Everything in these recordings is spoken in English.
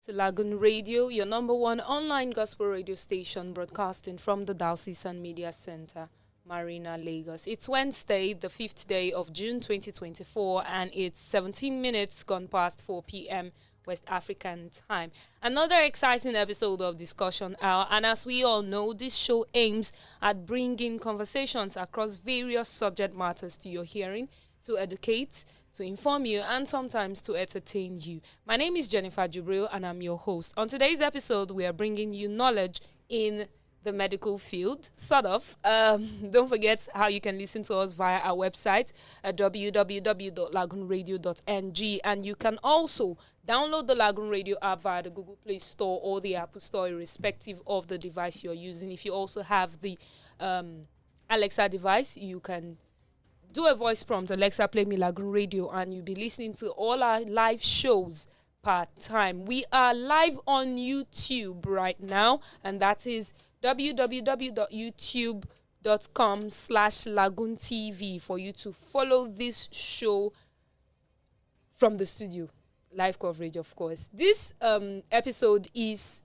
to Lagoon Radio, your number one online gospel radio station broadcasting from the Diocesan Media Center, Marina, Lagos. It's Wednesday, the 5th day of June 2024, and it's 17 minutes gone past 4 p.m. West African time. Another exciting episode of Discussion Hour, and as we all know, this show aims at bringing conversations across various subject matters to your hearing to educate, to inform you, and sometimes to entertain you. My name is Jennifer Gabriel, and I'm your host. On today's episode, we are bringing you knowledge in the medical field, sort of. Don't forget how you can listen to us via our website at www.Lagoonradio.Ng, and you can also download the Lagoon Radio app via the Google Play Store or the Apple Store, irrespective of the device you're using. If you also have the Alexa device, you can do a voice prompt, Alexa, play me Lagoon Radio, and you'll be listening to all our live shows part time. We are live on YouTube right now, and that is www.youtube.com/LagoonTV for you to follow this show from the studio. Live coverage, of course. This episode is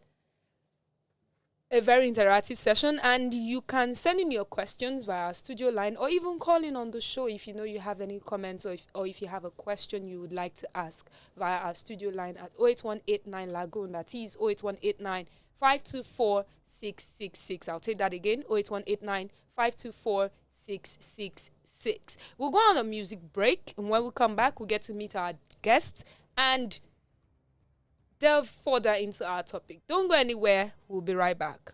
a very interactive session, and you can send in your questions via our studio line or even call in on the show if you know you have any comments or if you have a question you would like to ask via our studio line at 08189 Lagoon. That is 08189 524 666. I'll take that again, 08189 524 666. We'll go on a music break, and when we come back, we'll get to meet our guests and delve further into our topic. Don't go anywhere. We'll be right back.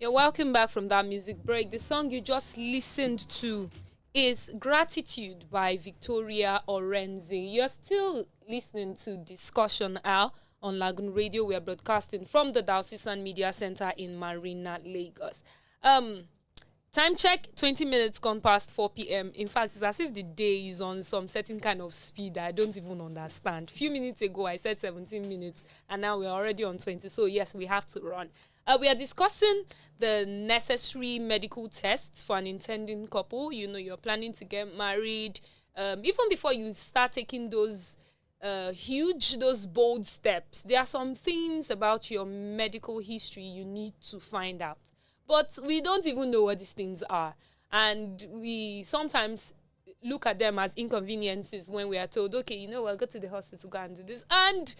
You're welcome back from that music break. The song you just listened to is Gratitude by Victoria Orenzi. You're still listening to Discussion Hour on Lagoon Radio. We are broadcasting from the Diocesan Media Center in Marina, Lagos. Time check, 20 minutes gone past 4 p.m. In fact, it's as if the day is on some certain kind of speed that I don't even understand. A few minutes ago, I said 17 minutes, and now we're already on 20. So, yes, we have to run. We are discussing the necessary medical tests for an intending couple. You know, you're planning to get married. Even before you start taking those those bold steps, there are some things about your medical history you need to find out. But we don't even know what these things are. And we sometimes look at them as inconveniences when we are told, okay, you know what, go to the hospital, go and do this. And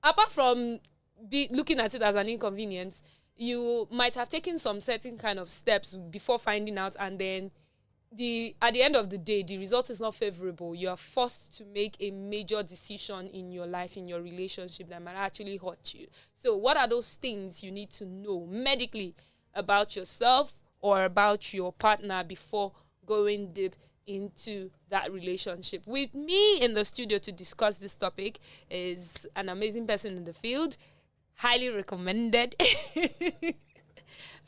apart from looking at it as an inconvenience, you might have taken some certain kind of steps before finding out, and then at the end of the day, the result is not favorable. You are forced to make a major decision in your life, in your relationship, that might actually hurt you. So what are those things you need to know medically about yourself or about your partner before going deep into that relationship? With me in the studio to discuss this topic is an amazing person in the field, highly recommended.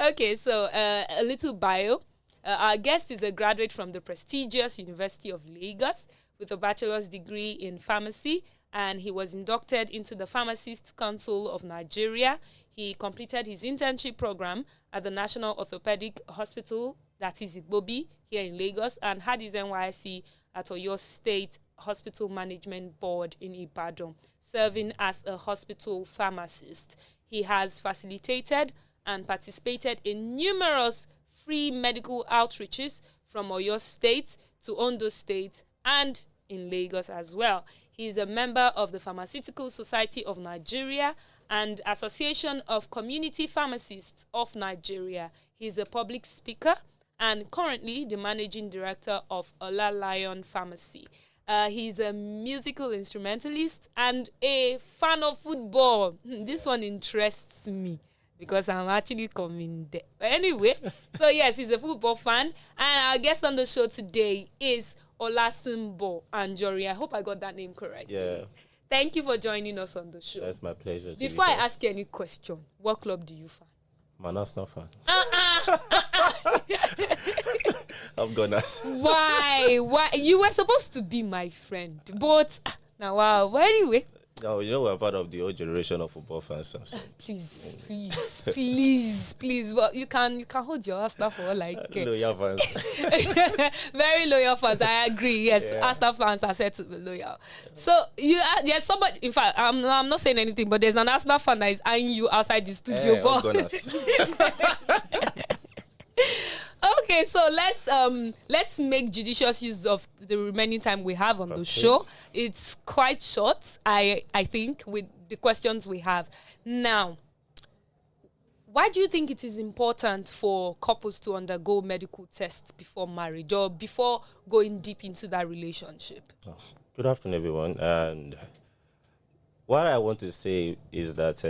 Okay, so a little bio. Our guest is a graduate from the prestigious University of Lagos with a bachelor's degree in pharmacy, and he was inducted into the Pharmacists Council of Nigeria. He completed his internship program at the National Orthopedic Hospital, that is Igbobi, here in Lagos, and had his NYSC at Oyo State Hospital Management Board in Ibadan, serving as a hospital pharmacist. He has facilitated and participated in numerous free medical outreaches from Oyo State to Ondo State and in Lagos as well. He is a member of the Pharmaceutical Society of Nigeria and Association of Community Pharmacists of Nigeria. He is a public speaker and currently the managing director of Ola Lion Pharmacy. He's a musical instrumentalist and a fan of football. This one interests me because I'm actually coming there. But anyway, so yes, he's a football fan. And our guest on the show today is Olasunbo Anjorin. I hope I got that name correct. Yeah. Thank you for joining us on the show. That's my pleasure. Before I ask you any question, what club do you fan? Man, that's not fun. I'm gonna. Why? You were supposed to be my friend, but now wow. But anyway. No, you know we're part of the old generation of football fans. So. Please. Well, you can hold your Arsenal for all I care. Loyal fans. Very loyal fans. I agree. Yes, yeah. Arsenal fans are said to be loyal. So there's somebody. In fact, I'm not saying anything, but there's an Arsenal fan that is eyeing you outside the studio. Okay, so let's make judicious use of the remaining time we have on the show. It's quite short, I think, with the questions we have. Now, why do you think it is important for couples to undergo medical tests before marriage or before going deep into that relationship? Good afternoon, everyone. And what I want to say is that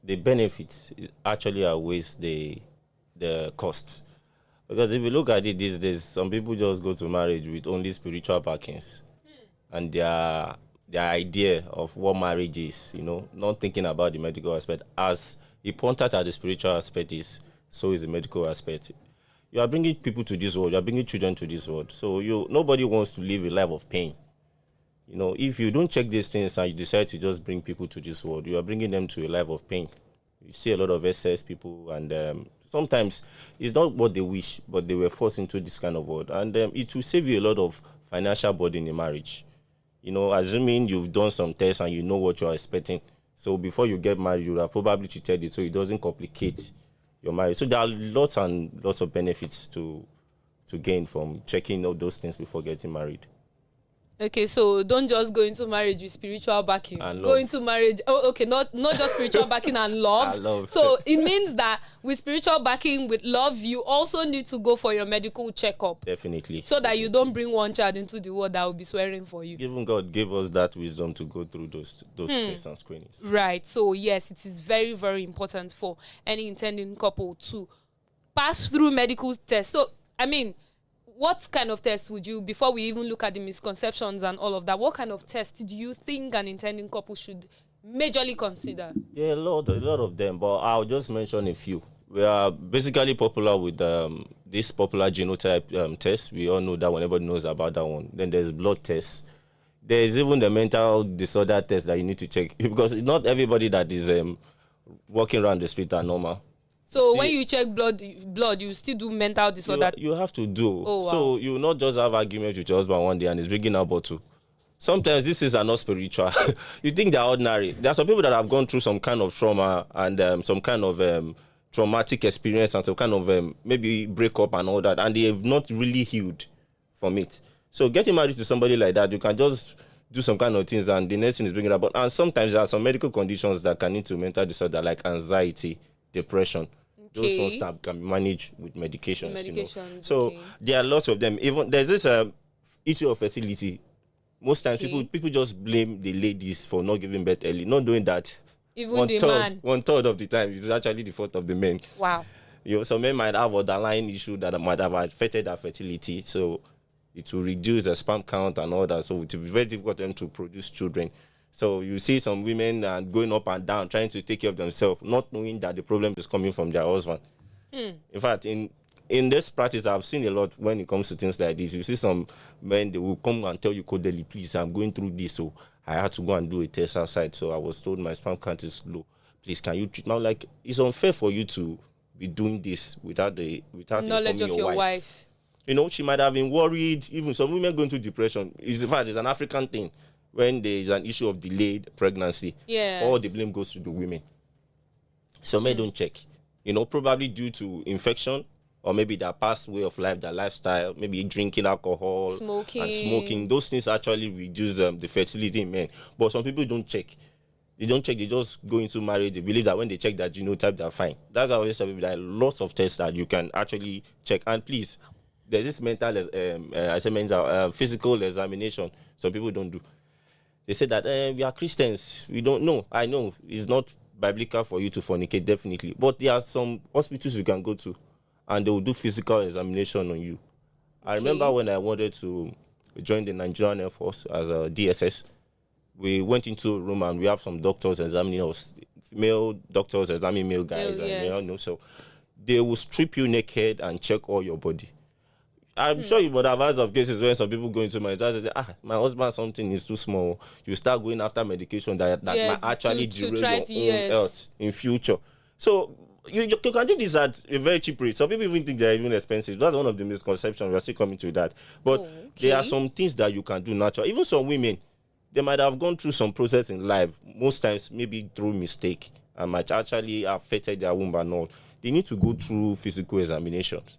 the benefits actually outweighs the costs. Because if you look at it these days, some people just go to marriage with only spiritual backings. And their idea of what marriage is, not thinking about the medical aspect. As important as the spiritual aspect is, so is the medical aspect. You are bringing people to this world. You are bringing children to this world. So nobody wants to live a life of pain. If you don't check these things and you decide to just bring people to this world, you are bringing them to a life of pain. You see a lot of SS people, and sometimes it's not what they wish, but they were forced into this kind of world. And it will save you a lot of financial burden in marriage. Assuming you've done some tests and you know what you're expecting. So before you get married, you have probably treated it so it doesn't complicate your marriage. So there are lots and lots of benefits to gain from checking all those things before getting married. Okay, so don't just go into marriage with spiritual backing. Go into marriage. Oh, okay, not just spiritual backing and love. Love. So it means that with spiritual backing, with love, you also need to go for your medical checkup. Definitely. So that you don't bring one child into the world that will be swearing for you. Even God gave us that wisdom to go through those tests and screenings. Right. So yes, it is very, very important for any intending couple to pass through medical tests. So what kind of test would you, before we even look at the misconceptions and all of that, what kind of test do you think an intending couple should majorly consider? Yeah, a lot of them, but I'll just mention a few. We are basically popular with this popular genotype test. We all know that one. Everybody knows about that one. Then there's blood tests. There's even the mental disorder test that you need to check, because not everybody that is walking around the street are normal. So when you check blood, you still do mental disorder. You have to do. Oh, wow. So you not just have argument with your husband one day and he's bringing out bottle. Sometimes these things are not spiritual. You think they're ordinary. There are some people that have gone through some kind of trauma and some kind of traumatic experience and some kind of maybe breakup and all that, and they have not really healed from it. So getting married to somebody like that, you can just do some kind of things and the next thing is bringing about. And sometimes there are some medical conditions that can lead to mental disorder, like anxiety, depression. Those ones that can be managed with medications. So there are lots of them. Even there's this issue of fertility. Most times people just blame the ladies for not giving birth early. Not doing that. Even the man. 1/3 of the time it's actually the fault of the men. Wow. Some men might have underlying issue that might have affected their fertility. So it will reduce the sperm count and all that. So it will be very difficult for them to produce children. So you see some women going up and down, trying to take care of themselves, not knowing that the problem is coming from their husband. In fact, in this practice, I've seen a lot when it comes to things like this. You see some men, they will come and tell you, Kodeli, please, I'm going through this, so I had to go and do a test outside. So I was told my sperm count is low. please, can you treat me? I'm like, it's unfair for you to be doing this without knowledge informing of your wife. She might have been worried. Even some women go into depression. In fact, it's an African thing. When there is an issue of delayed pregnancy, all the blame goes to the women. So men don't check. Probably due to infection, or maybe their past way of life, their lifestyle, maybe drinking alcohol, and smoking. Those things actually reduce the fertility in men. But some people don't check. They don't check. They just go into marriage. They believe that when they check that genotype, they're fine. That's why I always tell people that lots of tests that you can actually check. And please, there's this physical examination some people don't do. They say that we are Christians. We don't know. I know it's not biblical for you to fornicate, definitely. But there are some hospitals you can go to, and they will do physical examination on you. I remember when I wanted to join the Nigerian Air Force as a DSS, we went into a room and we have some doctors examining us, male doctors examining male guys. So they will strip you naked and check all your body. I'm sure you would have heard of cases where some people go into my house and say, my husband, something is too small. You start going after medication that might actually derail your own health in future. So you can do this at a very cheap rate. Some people even think they're even expensive. That's one of the misconceptions. We're still coming to that. But there are some things that you can do naturally. Even some women, they might have gone through some process in life, most times maybe through mistake, and might actually affected their womb and all. They need to go through physical examinations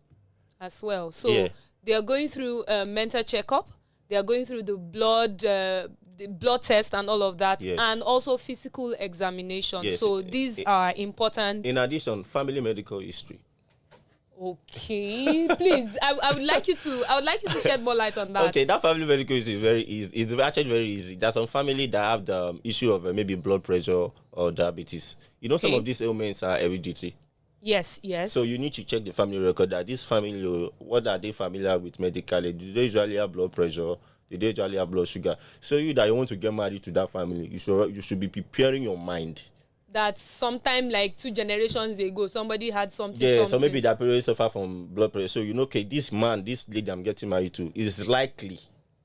as well. So they are going through a mental checkup. They are going through the blood test and all of that, and also physical examination. Yes. So these are important. In addition, family medical history. Okay, please. I would like you to shed more light on that. Okay, that family medical history is very easy. It's actually very easy. There's some family that have the issue of maybe blood pressure or diabetes. Some of these ailments are hereditary. Yes. So you need to check the family record that this family, what are they familiar with medically? Do they usually have blood pressure? Do they usually have blood sugar? So you want to get married to that family, you should be preparing your mind. That sometime like 2 generations ago, somebody had something. Yeah, so maybe their parents suffer from blood pressure. So okay, this lady I'm getting married to is likely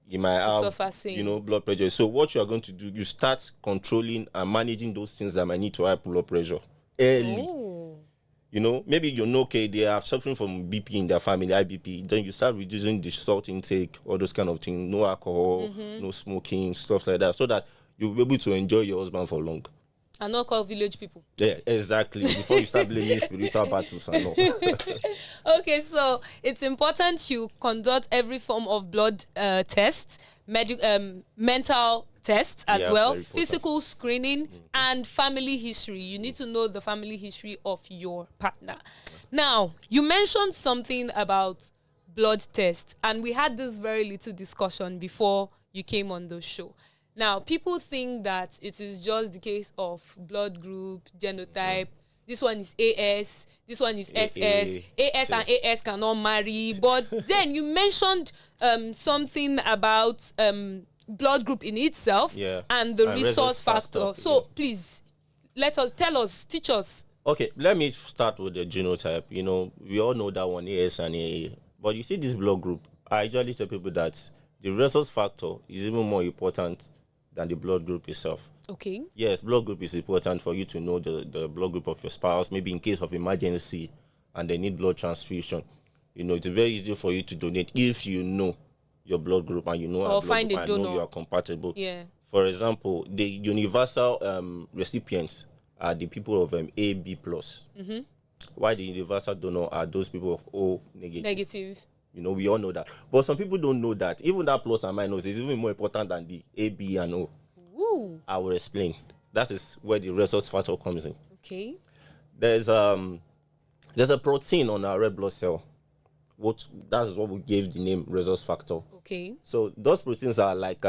you might have blood pressure. So what you are going to do, you start controlling and managing those things that might need to have blood pressure early. Maybe okay, they are suffering from BP in their family, high BP. Then you start reducing the salt intake, all those kind of things, no alcohol, no smoking, stuff like that, so that you'll be able to enjoy your husband for long. And not call village people. Yeah, exactly. Before you start blaming spiritual battles and all. Okay, so it's important you conduct every form of blood test, mental tests as well, physical screening, and family history. You need to know the family history of your partner. Now, you mentioned something about blood tests, and we had this very little discussion before you came on the show. Now, people think that it is just the case of blood group, genotype. This one is AS, this one is SS. AS and AS cannot marry. But then you mentioned something about blood group in itself and the resource factor. So please, teach us. Okay, let me start with the genotype. We all know that one, AS and AA. But you see this blood group, I usually tell people that the resource factor is even more important than the blood group itself. Okay. Yes, blood group is important for you to know the blood group of your spouse, maybe in case of emergency and they need blood transfusion. It's very easy for you to donate if you know your blood group and you know or find a donor. Know you are compatible. Yeah. For example, the universal recipients are the people of AB+. While the universal donor are those people of O negative. We all know that. But some people don't know that. Even that plus and minus is even more important than the A, B, and O. Woo. I will explain. That is where the resource factor comes in. Okay. There's a protein on our red blood cell. That's what we gave the name resource factor. Okay. So those proteins are like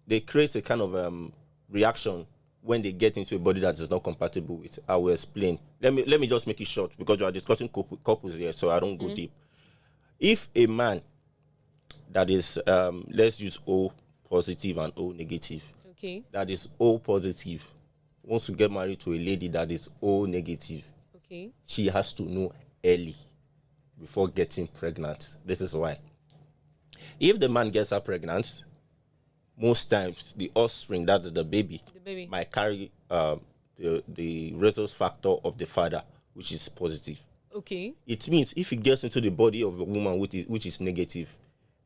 they create a kind of reaction when they get into a body that is not compatible with. I will explain. Let me just make it short because you are discussing couples here, so I don't go deep. If a man that is, let's use O positive and O negative. Okay. That is O positive wants to get married to a lady that is O negative. Okay. She has to know early before getting pregnant. This is why. If the man gets her pregnant, most times the offspring, that is the baby, might carry the the resource factor of the father, which is positive. Okay. It means if it gets into the body of a woman which is negative,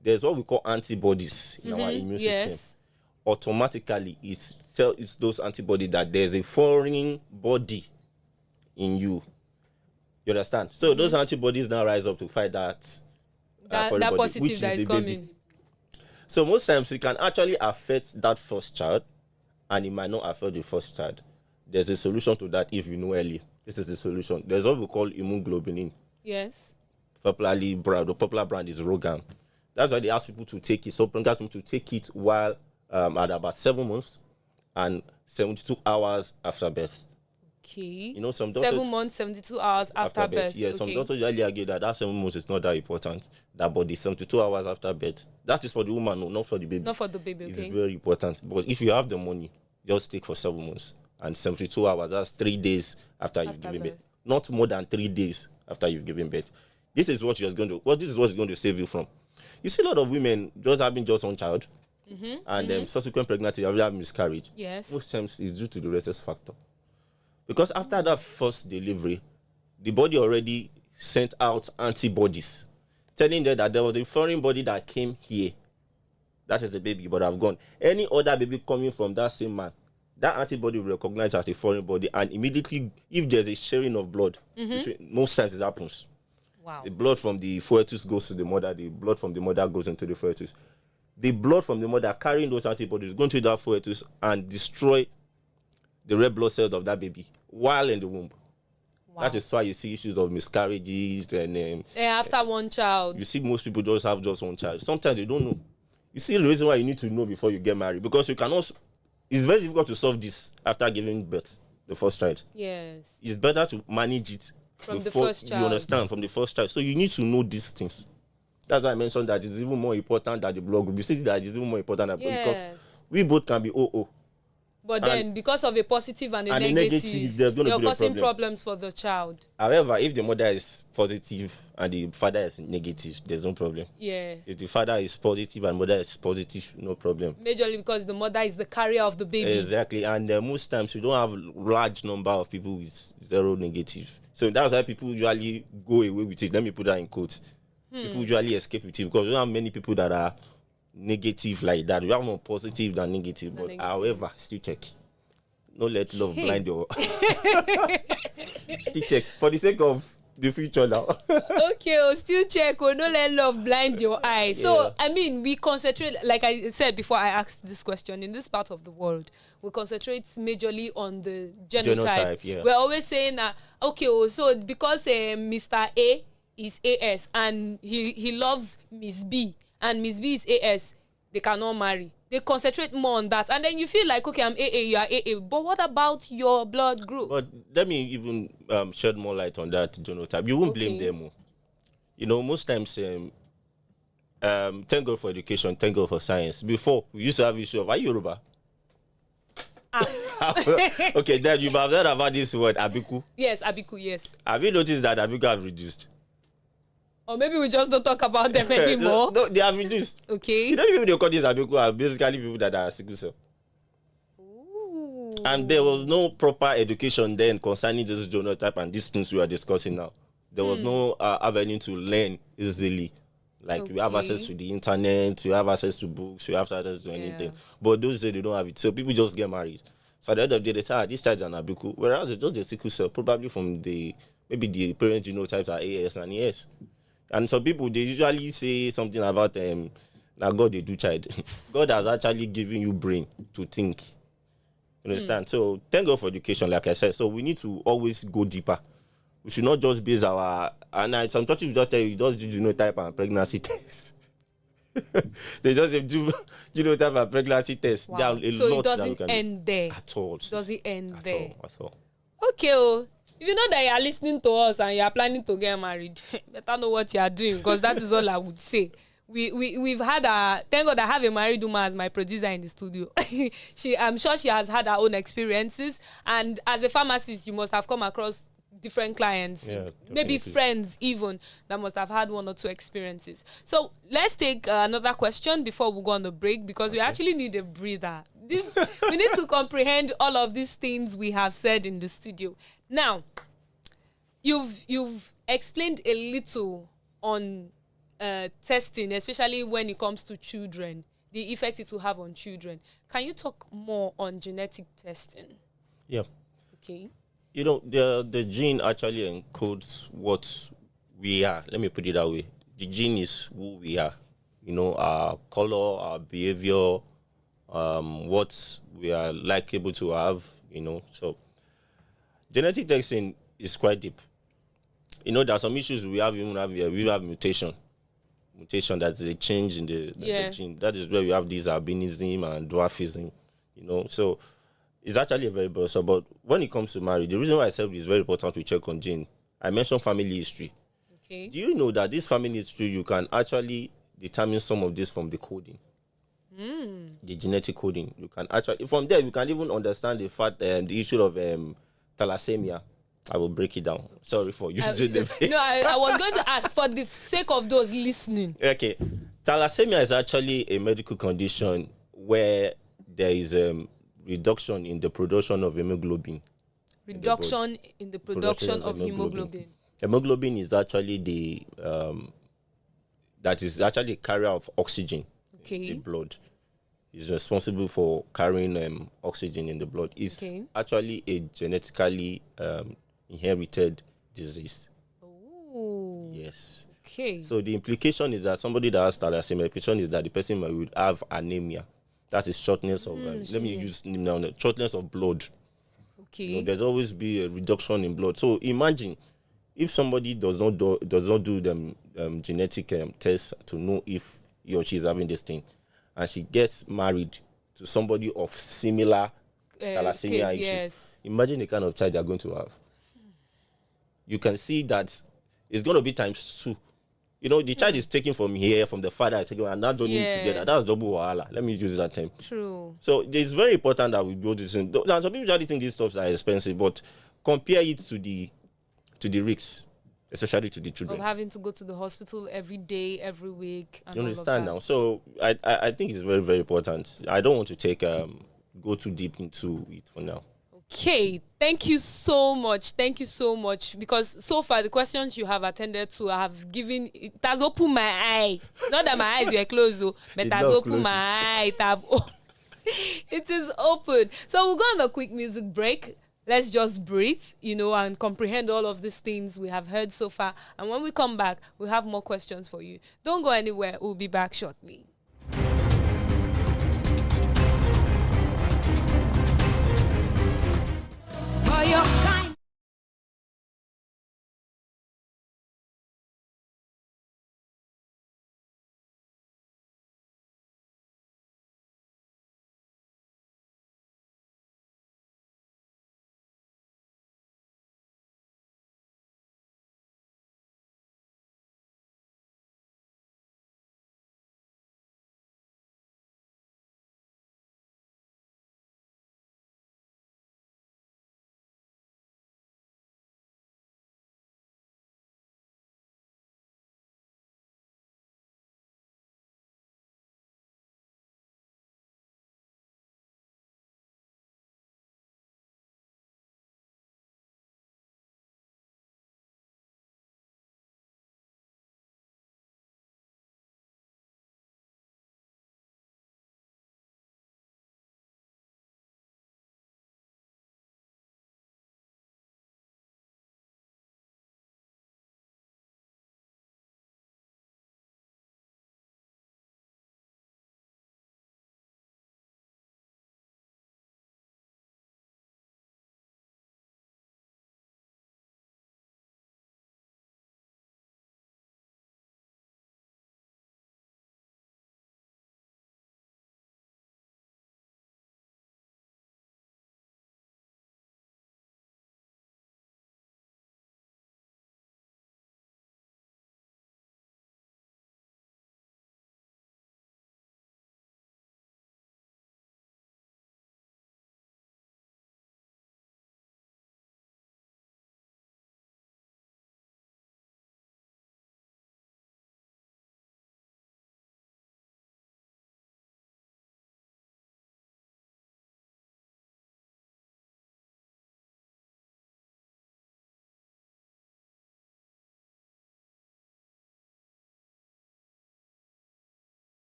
there's what we call antibodies in our immune system. Automatically, it's those antibodies that there's a foreign body in you. You understand? So those antibodies now rise up to fight that that body, positive that is coming. Baby. So most times it can actually affect that first child, and it might not affect the first child. There's a solution to that if you know early. This is the solution. There's what we call immunoglobulin. Yes. The popular brand is Rogan. That's why they ask people to take it. So get them to take it while at about 7 months and 72 hours after birth. Okay. You know, some doctors 7 months, 72 hours after birth. Yeah, some doctors usually argue that 7 months is not that important. That body 72 hours after birth. That is for the woman, no, not for the baby. Not for the baby. Okay. It's very important. But if you have the money, just take for 7 months and 72 hours. That's 3 days after you've given birth. Not more than 3 days after you've given birth. This is what you're going to. This is what is going to save you from. You see a lot of women just having just one child, and subsequent pregnancy have miscarriage. Yes. Most times it's due to the rhesus factor. Because after that first delivery, the body already sent out antibodies telling them that there was a foreign body that came here. That is the baby, but I've gone. Any other baby coming from that same man, that antibody will recognize as a foreign body, and immediately, if there's a sharing of blood, most times it happens. Wow. The blood from the fetus goes to the mother, the blood from the mother goes into the fetus. The blood from the mother carrying those antibodies going to that fetus and destroy the red blood cells of that baby while in the womb. Wow. That is why you see issues of miscarriages and after one child. You see most people just have just one child. Sometimes you don't know. You see the reason why you need to know before you get married, because you cannot. It's very difficult to solve this after giving birth, the first child. Yes. It's better to manage it from the first child. You understand, from the first child. So you need to know these things. That's why I mentioned that it's even more important than the blood group. You see that it's even more important than because we both can be OO. But then, because of a positive and a negative, there's going to you're be causing problems for the child. However, if the mother is positive and the father is negative, there's no problem. Yeah. If the father is positive and mother is positive, no problem. Majorly because the mother is the carrier of the baby. Exactly. And most times, you don't have a large number of people with zero negative. So that's why people usually go away with it. Let me put that in quotes. People usually escape with it because we don't have many people that are negative like that. We have more positive than negative. But however, still check. No let love blind your still check for the sake of the future now. Okay, still check. No let love blind your eyes. Yeah. So I mean, we concentrate, like I said before I asked this question, in this part of the world we concentrate majorly on the genotype. Yeah. We're always saying that so because Mr. A is AS and he loves Miss B and Miss B is AS, they cannot marry. They concentrate more on that, and then you feel like, okay, I'm AA, you are AA, but what about your blood group? But let me even shed more light on that genotype. You won't blame them. You know, most times, thank God for education, thank God for science. Before, we used to have issue of, are you Yoruba? Okay, then you have heard about this word, Abiku. Yes, Abiku, yes. Have you noticed that Abiku have reduced? Or maybe we just don't talk about them anymore. No, they have reduced. Okay. You know the people they call these Abiku are basically people that are sickle cell. Ooh. And there was no proper education then concerning this genotype and these things we are discussing now. There was no avenue to learn easily. Like we have access to the internet, we have access to books, we have access to anything. But those days they don't have it. So people just get married. So at the end of the day, they say, this child is an Abiku. Whereas it's just a sickle cell, probably from maybe the parent genotypes are AS and ES. And some people, they usually say something about now God they do child. God has actually given you brain to think. You understand? So thank God for education, like I said. So we need to always go deeper. We should not just base some churches just tell you just do genotype and pregnancy test. They just do genotype and pregnancy test. Wow. So it doesn't end there. At all. It doesn't end there. At all. Okay. If you know that you are listening to us and you are planning to get married, better know what you are doing, because that is all I would say. We've had thank God I have a married woman as my producer in the studio. I'm sure she has had her own experiences, and as a pharmacist, you must have come across different clients, Yeah, maybe definitely. friends even, that must have had one or two experiences. So let's take another question before we go on the break, because we Okay. actually need a breather. This we need to comprehend all of these things we have said in the studio. Now, you've explained a little on testing, especially when it comes to children, the effect it will have on children. Can you talk more on genetic testing? Yeah. Okay. You know, the gene actually encodes what we are. Let me put it that way. The gene is who we are. You know, our color, our behavior, what we are likable to have. You know, so genetic testing is quite deep. You know, there are some issues we have. Even have here. We have mutation, that's a change in the Yeah. gene. That is where we have these albinism and dwarfism. You know, so it's actually a very broad. So, but when it comes to marriage, the reason why I said it's very important to check on gene, I mentioned family history. Okay. Do you know that this family history, you can actually determine some of this from the coding, the genetic coding? You can actually, from there, you can even understand the fact, the issue of thalassemia. I will break it down. Sorry for using the. No, I was going to ask for the sake of those listening. Okay, thalassemia is actually a medical condition where there is reduction in the production of hemoglobin. Reduction in the production of hemoglobin. Hemoglobin is actually that is actually a carrier of oxygen in the Okay. blood. Is responsible for carrying oxygen in the blood. It's Okay. actually a genetically inherited disease. Oh. Yes. Okay. So the implication is that somebody that has thalassemia, the implication is that the person would have anemia. That is shortness of let me yeah. use now shortness of blood. Okay. You know, there's always be a reduction in blood. So imagine if somebody does not do them genetic tests to know if he or she is having this thing, and she gets married to somebody of similar thalassemia case, issue. yes. Imagine the kind of child they're going to have. You can see that it's going to be times two. You know, the child is taken from here, from the father, and now joining together. Yeah. That's double wahala. Let me use that term. True. So it's very important that we do this. Some people usually think these stuffs are expensive, but compare it to the risks, especially to the Of children. having to go to the hospital every day, every week, and You all of understand that. now? So I think it's very, very important. I don't want to go too deep into it for now. Okay, thank you so much. Thank you so much, because so far the questions you have attended to have given, it has opened my eye. Not that my eyes were closed though, but it It has love opened my closes. eye. It is open. So we'll go on a quick music break. Let's just breathe, and comprehend all of these things we have heard so far. And when we come back, we'll have more questions for you. Don't go anywhere. We'll be back shortly. For your kind.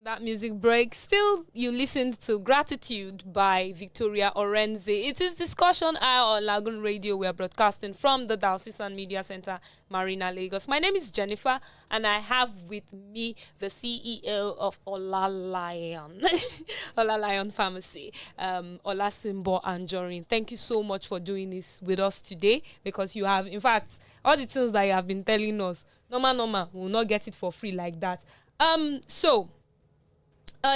That music break. Still, you listened to Gratitude by Victoria Orenze. It is Discussion Hour on Lagoon Radio. We are broadcasting from the Diocesan Media Center, Marina, Lagos. My name is Jennifer, and I have with me the CEO of Ola Lion, Ola Lion Pharmacy, Ola Simbo Anjorin. Thank you so much for doing this with us today, because you have, in fact, all the things that you have been telling us, normal, we will not get it for free like that.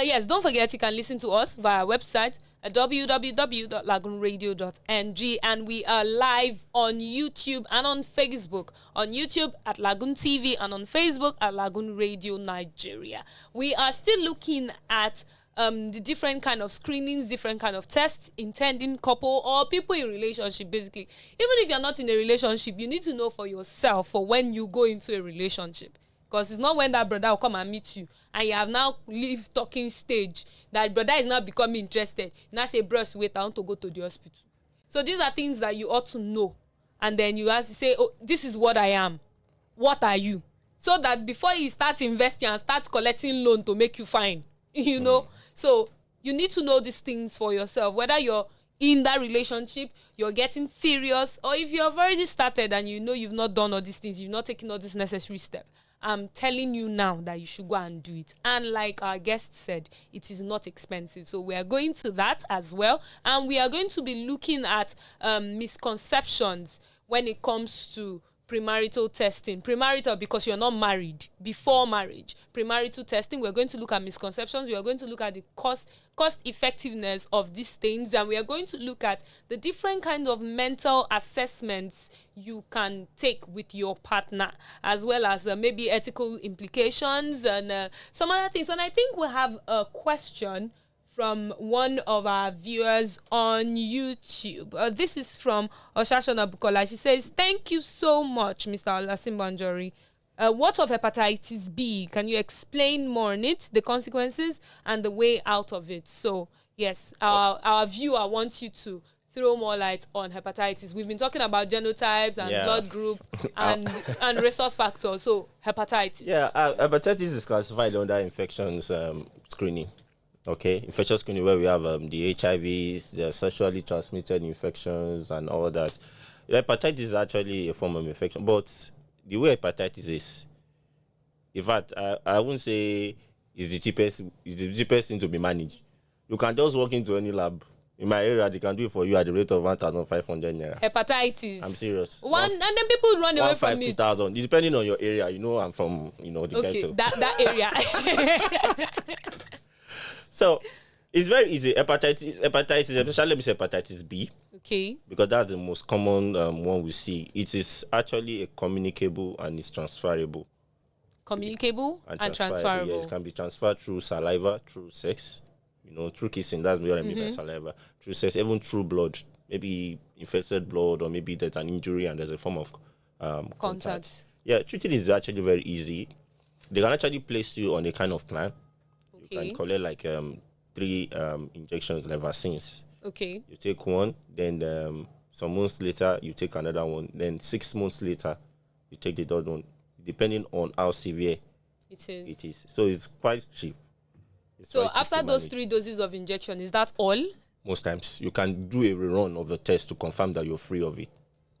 Yes, don't forget you can listen to us via our website at www.Lagoonradio.Ng, and we are live on YouTube and on Facebook. On YouTube at LagoonTV and on Facebook at Lagoon Radio Nigeria. We are still looking at the different kind of screenings, different kind of tests, intending couple or people in relationship, basically. Even if you're not in a relationship, you need to know for yourself for when you go into a relationship. Because it's not when that brother will come and meet you and you have now leave talking stage that brother is now becoming interested. Now say, bros, wait, I want to go to the hospital. So these are things that you ought to know. And then you have to say, oh, this is what I am. What are you? So that before you start investing and start collecting loan to make you fine, you know. So you need to know these things for yourself, whether you're in that relationship, you're getting serious, or if you've already started and you know you've not done all these things, you've not taken all this necessary step. I'm telling you now that you should go and do it. And like our guest said, it is not expensive. So we are going to that as well. And we are going to be looking at misconceptions when it comes to premarital testing. Premarital, because you're not married, before marriage. Premarital testing, we're going to look at misconceptions. We are going to look at the cost effectiveness of these things, and we are going to look at the different kinds of mental assessments you can take with your partner, as well as maybe ethical implications and some other things. And I think we have a question from one of our viewers on YouTube. This is from Oshashona Bukola. She says, thank you so much, Mr. Olasimbanjori. What of hepatitis B? Can you explain more on it, the consequences, and the way out of it? So, yes, our viewer wants you to throw more light on hepatitis. We've been talking about genotypes and blood group and resource factors. So, hepatitis. Yeah, hepatitis is classified under infections screening. Okay, infection screening, where we have the HIVs, the sexually transmitted infections, and all that. Hepatitis is actually a form of infection, but the way hepatitis is, in fact, I wouldn't say is the cheapest thing to be managed. You can just walk into any lab in my area; they can do it for you at the rate of 1,500 naira. Hepatitis. I'm serious. And then people run away from it. 2,000. Depending on your area, I'm from the ghetto. that area. So it's very easy. Hepatitis, especially let me say hepatitis B. Okay. Because that's the most common one we see. It is actually a communicable and it's transferable. Communicable and transferable. Yeah, it can be transferred through saliva, through sex, through kissing. That's what I mean by saliva. Through sex, even through blood. Maybe infected blood, or maybe there's an injury and there's a form of contact. Yeah, treating is actually very easy. They can actually place you on a kind of plan. You can collect like 3 injections, like vaccines. Okay. You take one, then some months later you take another one. Then 6 months later you take the third one, depending on how severe it is. So it's quite cheap. So after those 3 doses of injection, is that all? Most times you can do a rerun of the test to confirm that you're free of it.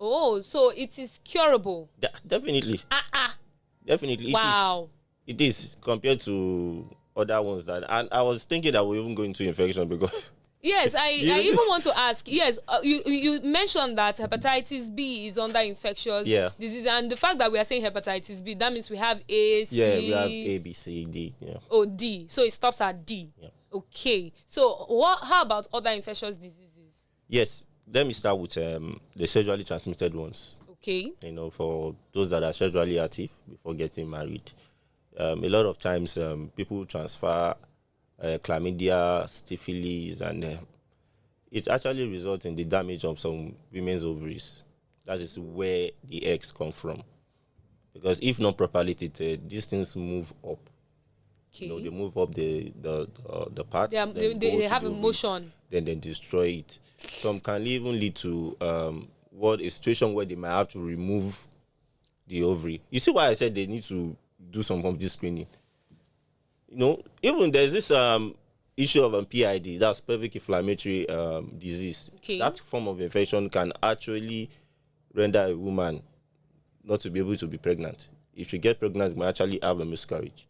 Oh, so it is curable. Definitely. Definitely. Wow. It is compared to other ones and I was thinking that we're even going to infection because yes, I even want to ask. Yes, you mentioned that hepatitis B is under infectious disease, and the fact that we are saying hepatitis B, that means we have A, C. Yeah, we have A, B, C, D. Yeah. Oh, D. So it stops at D. Yeah. Okay. So how about other infectious diseases? Yes, let me start with the sexually transmitted ones. Okay. For those that are sexually active before getting married. A lot of times people transfer chlamydia, syphilis, and it actually results in the damage of some women's ovaries. That is where the eggs come from. Because if not properly treated, these things move up. Okay. They move up the part. They have a motion. Then they destroy it. Some can even lead to a situation where they might have to remove the ovary. You see why I said they need to do some of this screening? Even there's this issue of PID, that's pelvic inflammatory disease. Okay. That form of infection can actually render a woman not to be able to be pregnant. If she get pregnant, may actually have a miscarriage.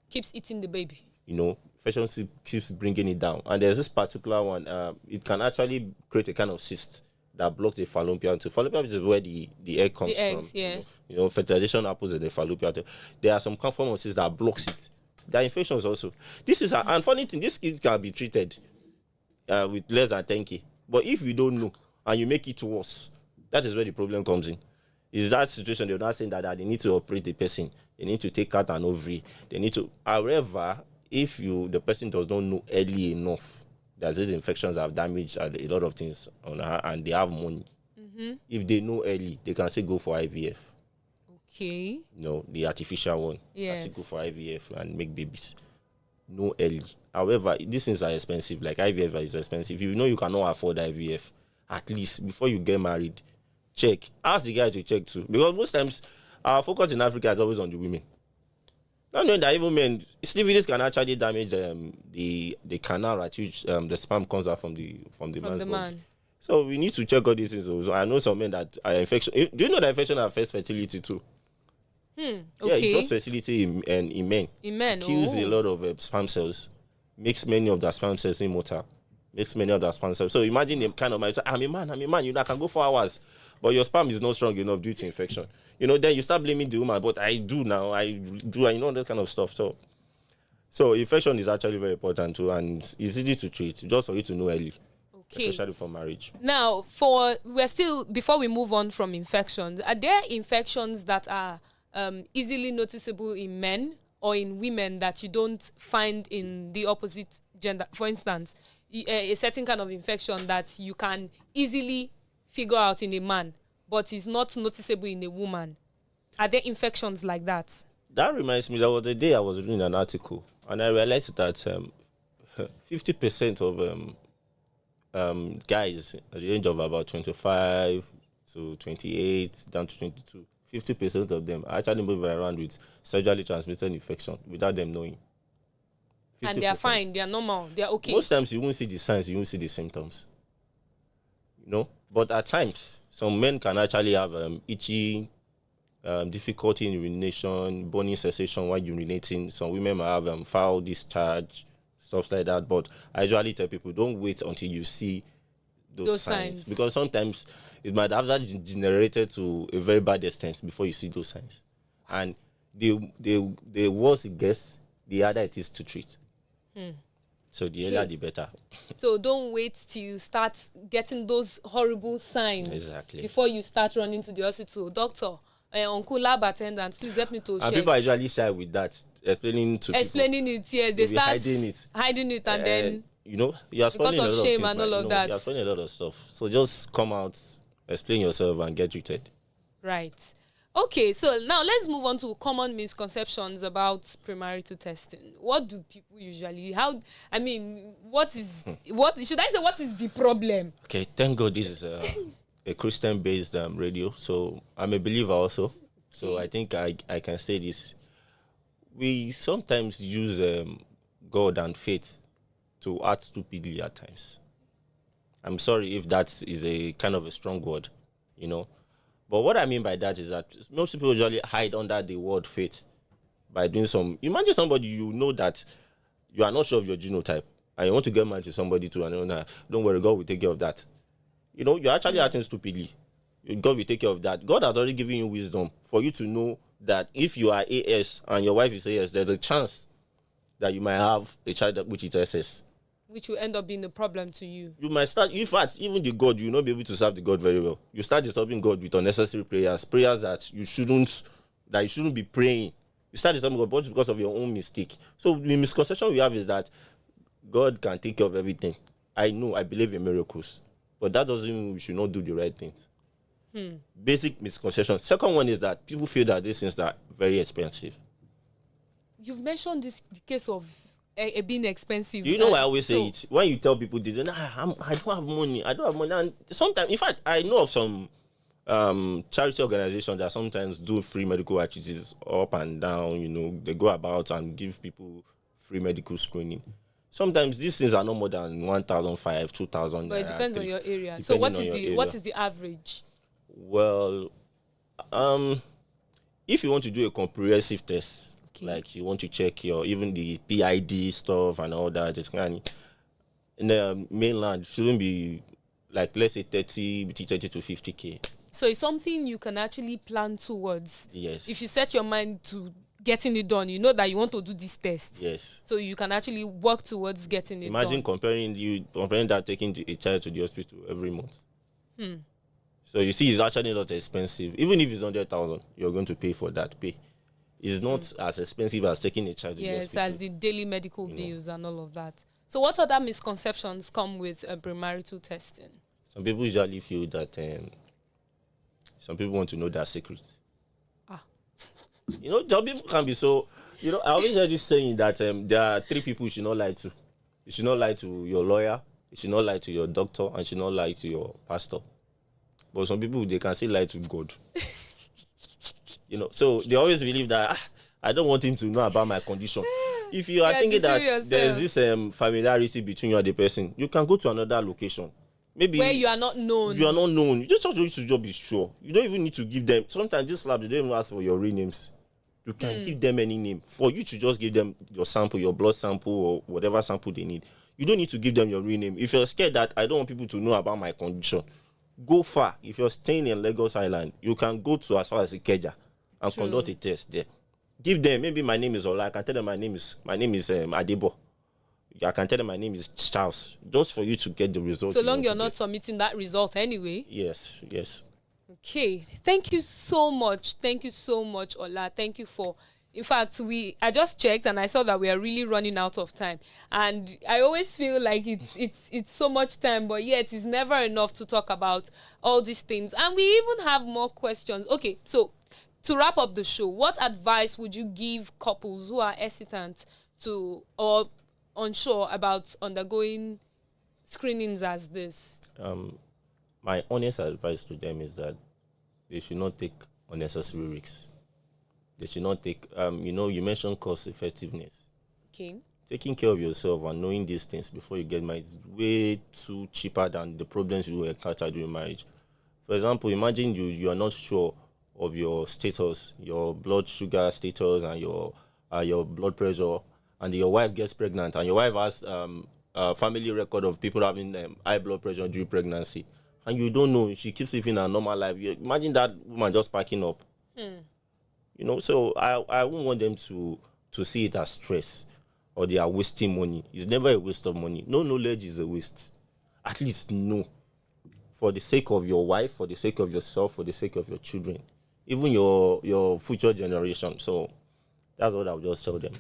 Keeps eating the baby. Infection keeps bringing it down. And there's this particular one, it can actually create a kind of cyst that blocks the fallopian tube. Fallopian tube is where the egg comes The eggs, from. yeah. Fertilization happens in the fallopian tube. There are some form of cyst that blocks it. There are infections also. This is and funny thing, this kid can be treated with less than 10K. But if you don't know and you make it worse, that is where the problem comes in. Is that situation they're not saying that they need to operate the person, they need to take out an ovary, they need to. However, if the person does not know early enough, there's these infections that have damaged a lot of things on her, and they have money. Mm-hmm. If they know early, they can say go for IVF. Okay. The artificial one. Yes. Can say go for IVF and make babies. No early. However, these things are expensive. Like IVF is expensive. If you know you cannot afford IVF, at least before you get married, check. Ask the guy to check too. Because most times our focus in Africa is always on the women. Not knowing that even men, syphilis can actually damage the canal at which the sperm comes out from the man's body. So we need to check all these things. So I know some men that are infection. Do you know that infection affects fertility too? Okay. Yeah, it drops fertility in men. In men, kills a lot of sperm cells. Makes many of the sperm cells immortal. Makes many of the sperm cells. So imagine the kind of man. I'm a man. I can go for hours, but your sperm is not strong enough due to infection. Then you start blaming the woman. But I do now. That kind of stuff. So infection is actually very important too, and it's easy to treat. Just for you to know early. Okay. Especially for marriage. Now, before we move on from infections, are there infections that are easily noticeable in men or in women that you don't find in the opposite gender? For instance, a certain kind of infection that you can easily figure out in a man, but is not noticeable in a woman. Are there infections like that? That reminds me, there was a day I was reading an article, and I realized that 50% of guys at the age of about 25 to 28, down to 22, 50% of them are actually moving around with sexually transmitted infection without them knowing. 50%. And they are fine, they are normal, they are okay. Most times you won't see the signs, you won't see the symptoms. But at times, some men can actually have itching, difficulty in urination, burning sensation while urinating. Some women might have foul discharge, stuff like that. But I usually tell people, don't wait until you see those signs. Because sometimes it might have degenerated to a very bad extent before you see those signs. And the worse it gets, the harder it is to treat. So the earlier the better. So don't wait till you start getting those horrible signs before you start running to the hospital. Doctor, uncle lab attendant, please help me to check. And people are usually shy with that, explaining it, yes. They start hiding it and then you are spoiling because of shame and all of that. You are spoiling a lot of stuff. So just come out, explain yourself, and get treated. Right. Okay, so now let's move on to common misconceptions about premarital testing. What do people usually? What is the problem? Okay, thank God this is a Christian-based radio. So I'm a believer also. So I think I can say this. We sometimes use God and faith to act stupidly at times. I'm sorry if that is a kind of a strong word, But what I mean by that is that most people usually hide under the word faith by doing imagine somebody that you are not sure of your genotype and you want to get married to somebody too, and don't worry, God will take care of that. You're actually acting stupidly. God will take care of that. God has already given you wisdom for you to know that if you are AS and your wife is AS, there's a chance that you might have a child which is SS. Which will end up being a problem to you. You might start, in fact, even the God, you will not be able to serve the God very well. You start disturbing God with unnecessary prayers that you shouldn't be praying. You start disturbing God because of your own mistake. So the misconception we have is that God can take care of everything. I believe in miracles, but that doesn't mean we should not do the right things. Basic misconception. Second one is that people feel that these things are very expensive. You've mentioned the case of being expensive. Do you know why I always say it? When you tell people this, I don't have money. And sometimes, in fact, I know of some charity organizations that sometimes do free medical activities up and down. They go about and give people free medical screening. Sometimes these things are no more than 1,500, 2,000. But it depends on your area. So what is the average? Well, if you want to do a comprehensive test, like you want to check even the PID stuff and all that, in the mainland, it shouldn't be like, let's say 30 to 50K. So it's something you can actually plan towards. Yes. If you set your mind to getting it done, you know that you want to do this test. Yes. So you can actually work towards getting it done. Imagine comparing that taking a child to the hospital every month. So you see, it's actually not expensive. Even if it's 100,000, you're going to pay for that pay. It's not as expensive as taking a child to the hospital. Yes, as the daily medical bills and all of that. So what other misconceptions come with premarital testing? Some people usually feel that some people want to know their secret. Some people can be so. I always hear this saying that there are 3 people you should not lie to. You should not lie to your lawyer, you should not lie to your doctor, and you should not lie to your pastor. But some people, they can still lie to God. So they always believe that I don't want him to know about my condition. If you are thinking that there's this familiarity between you and the person, you can go to another location. Maybe where you are not known. You are not known. You just have to be sure. You don't even need to give them. Sometimes this lab, they don't even ask for your real names. You can give them any name. For you to just give them your sample, your blood sample, or whatever sample they need. You don't need to give them your real name. If you're scared that I don't want people to know about my condition, go far. If you're staying in Lagos Island, you can go to as far as Ikeja and conduct a test there. Give them, maybe my name is Ola. I can tell them my name is Adebo. I can tell them my name is Charles. Just for you to get the result. So long you're not submitting that result anyway. Yes. Okay. Thank you so much. Ola. Thank you for. In fact, I just checked and I saw that we are really running out of time. And I always feel like it's so much time, but yet it's never enough to talk about all these things. And we even have more questions. Okay, so to wrap up the show, what advice would you give couples who are hesitant to or unsure about undergoing screenings as this? My honest advice to them is that they should not take unnecessary risks. They should not take, you mentioned cost effectiveness. Okay. Taking care of yourself and knowing these things before you get married is way too cheaper than the problems you will encounter during marriage. For example, imagine you are not sure of your status, your blood sugar status, and your blood pressure, and your wife gets pregnant, and your wife has a family record of people having high blood pressure during pregnancy, and you don't know, she keeps living a normal life. Imagine that woman just packing up. So I wouldn't want them to see it as stress or they are wasting money. It's never a waste of money. No knowledge is a waste. At least know. For the sake of your wife, for the sake of yourself, for the sake of your children, even your future generation. So that's what I would just tell them.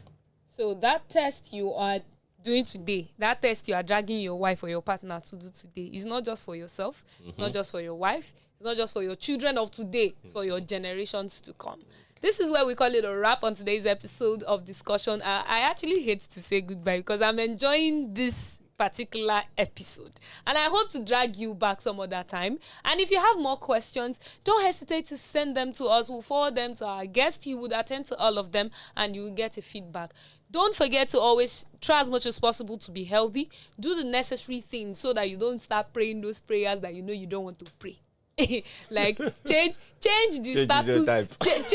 So that test you are doing today, that test you are dragging your wife or your partner to do today, is not just for yourself, not just for your wife, it's not just for your children of today, it's for your generations to come. This is where we call it a wrap on today's episode of discussion. I actually hate to say goodbye because I'm enjoying this particular episode, and I hope to drag you back some other time. And if you have more questions, don't hesitate to send them to us. We'll forward them to our guest. He would attend to all of them and you will get a feedback. Don't forget to always try as much as possible to be healthy. Do the necessary things so that you don't start praying those prayers that you know you don't want to pray. Like change the status, change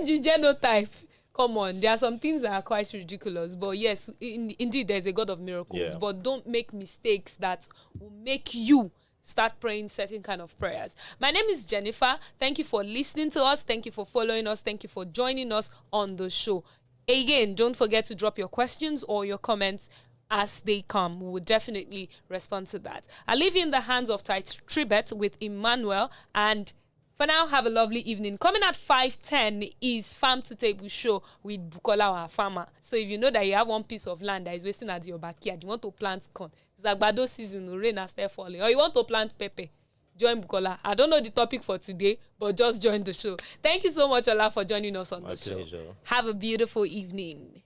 the genotype. Come on, there are some things that are quite ridiculous, but yes, indeed, there's a God of miracles. Yeah. But don't make mistakes that will make you start praying certain kind of prayers. My name is Jennifer. Thank you for listening to us. Thank you for following us. Thank you for joining us on the show. Again, don't forget to drop your questions or your comments as they come. We will definitely respond to that. I leave you in the hands of Tribet with Emmanuel, and for now, have a lovely evening. Coming at 5:10 is Farm to Table show with Bukola, our farmer. So if you know that you have one piece of land that is wasting at your backyard, you want to plant corn, it's Agbado season, rain has started falling, or you want to plant pepper, join Bukola. I don't know the topic for today, but just join the show. Thank you so much, Ola, for joining us on the show. Have a beautiful evening.